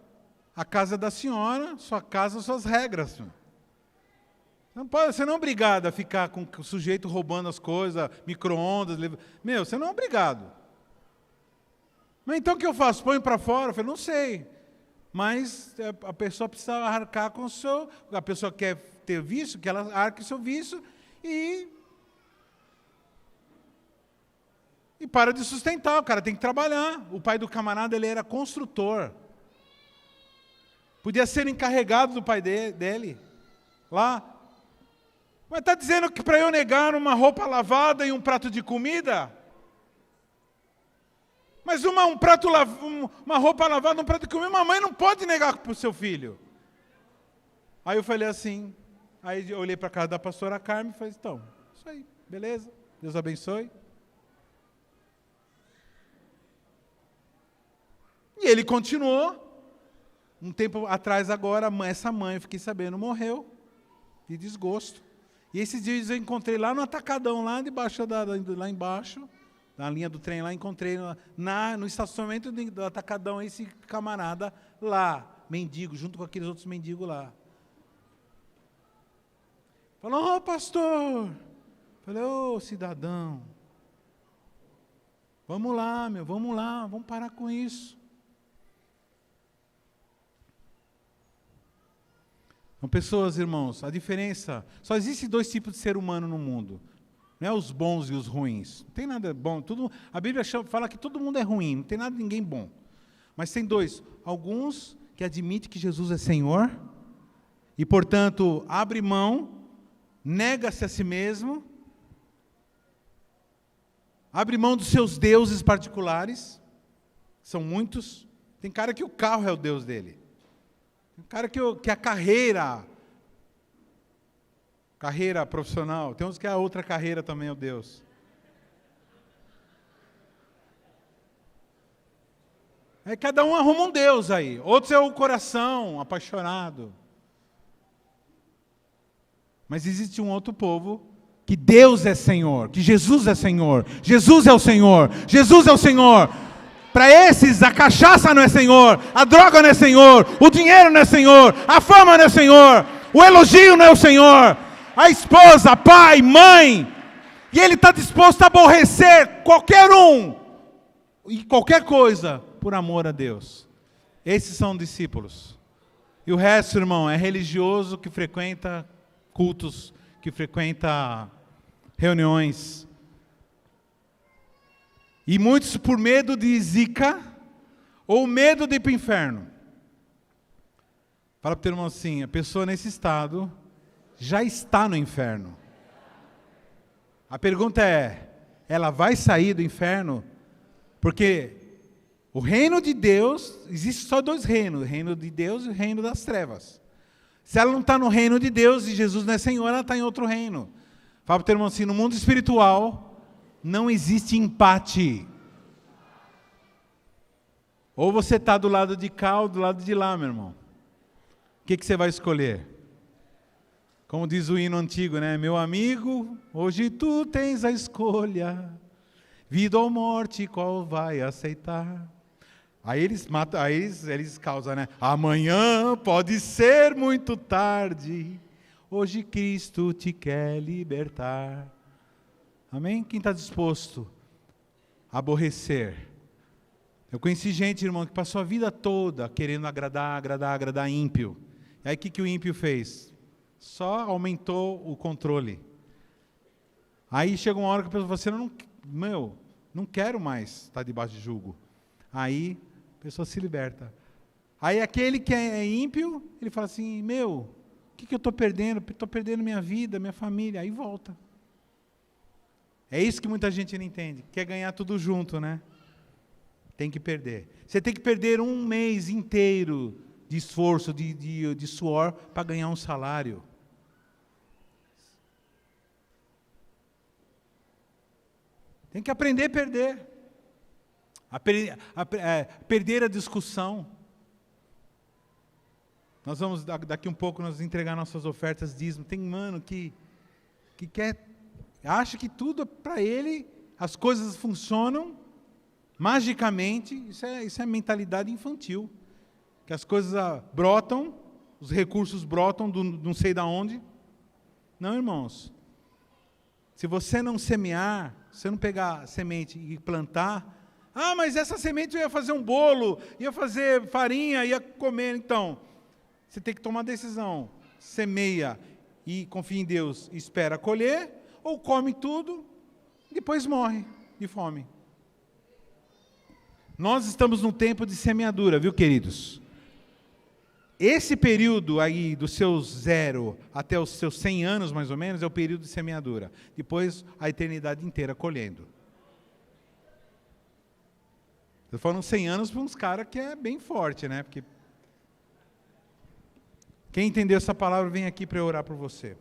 S1: a casa é da senhora, sua casa, suas regras. Você não é obrigado a ficar com o sujeito roubando as coisas, micro-ondas. Você não é obrigado. Mas então o que eu faço? Põe para fora? Eu falei: não sei. Mas a pessoa precisa arcar com o seu... A pessoa quer ter vício, que ela arque o seu vício e para de sustentar. O cara tem que trabalhar. O pai do camarada, ele era construtor. Podia ser encarregado do pai dele. Lá. Mas está dizendo que para eu negar uma roupa lavada e um prato de comida? Mas uma roupa lavada, um prato de comida, uma mãe não pode negar para o seu filho. Aí eu falei assim, aí eu olhei para a casa da pastora Carmen e falei: então, isso aí, beleza, Deus abençoe. E ele continuou. Um tempo atrás agora, essa mãe, eu fiquei sabendo, morreu de desgosto. E esses dias eu encontrei lá no atacadão, lá debaixo lá embaixo, na linha do trem lá, encontrei no estacionamento do atacadão esse camarada lá, mendigo, junto com aqueles outros mendigos lá. Falou: ô pastor. Falei: ô cidadão, vamos lá, vamos parar com isso. São pessoas, irmãos, a diferença, só existe 2 tipos de ser humano no mundo. Não é os bons e os ruins. Não tem nada bom. A Bíblia fala que todo mundo é ruim, não tem nada de ninguém bom. Mas tem 2. Alguns que admitem que Jesus é Senhor e, portanto, abre mão, nega-se a si mesmo, abre mão dos seus deuses particulares. São muitos. Tem cara que o carro é o Deus dele. Tem cara que a carreira profissional, tem uns que a outra carreira também é o Deus. Cada um arruma um Deus aí. Outros é o coração apaixonado. Mas existe um outro povo que Deus é Senhor, que Jesus é Senhor. Jesus é o Senhor. Jesus é o Senhor. Para esses, a cachaça não é Senhor, a droga não é Senhor, o dinheiro não é Senhor, a fama não é Senhor, o elogio não é o Senhor, a esposa, pai, mãe. E ele está disposto a aborrecer qualquer um e qualquer coisa por amor a Deus. Esses são discípulos. E o resto, irmão, é religioso que frequenta cultos, que frequenta reuniões. E muitos por medo de zica, ou medo de ir para o inferno. Fala para o teu irmão assim: a pessoa nesse estado já está no inferno. A pergunta é: ela vai sair do inferno? Porque o reino de Deus, existe só 2 reinos, o reino de Deus e o reino das trevas. Se ela não está no reino de Deus e Jesus não é Senhor, ela está em outro reino. Fala para o teu irmão assim: no mundo espiritual não existe empate. Ou você está do lado de cá ou do lado de lá, meu irmão. O que você vai escolher? Como diz o hino antigo, né? Meu amigo, hoje tu tens a escolha, vida ou morte, qual vai aceitar? Aí eles matam, eles causam, né? Amanhã pode ser muito tarde, hoje Cristo te quer libertar. Amém? Quem está disposto a aborrecer? Eu conheci gente, irmão, que passou a vida toda querendo agradar ímpio. E aí o que o ímpio fez? Só aumentou o controle. Aí chega uma hora que a pessoa fala assim: não quero mais estar debaixo de jugo. Aí a pessoa se liberta. Aí aquele que é ímpio, ele fala assim: o que eu estou perdendo? Estou perdendo minha vida, minha família. Aí volta. É isso que muita gente não entende. Quer ganhar tudo junto, né? Tem que perder. Você tem que perder 1 mês inteiro de esforço, de suor, para ganhar um salário. Tem que aprender a perder. Perder a discussão. Nós vamos, daqui um pouco, nós entregar nossas ofertas dízimo. Tem mano que acha que tudo para ele, as coisas funcionam magicamente. Isso é mentalidade infantil. Que as coisas brotam, os recursos brotam do não sei de onde. Não, irmãos. Se você não semear, se você não pegar semente e plantar, mas essa semente eu ia fazer um bolo, ia fazer farinha, ia comer. Então, você tem que tomar uma decisão. Semeia e confia em Deus e espera colher, ou come tudo e depois morre de fome. Nós estamos num tempo de semeadura, viu, queridos? Esse período aí, dos seus 0 até os seus 100 anos, mais ou menos, é o período de semeadura. Depois, a eternidade inteira colhendo. Estou falando 100 anos para uns caras que é bem forte, né? Porque quem entendeu essa palavra, vem aqui para eu orar por você.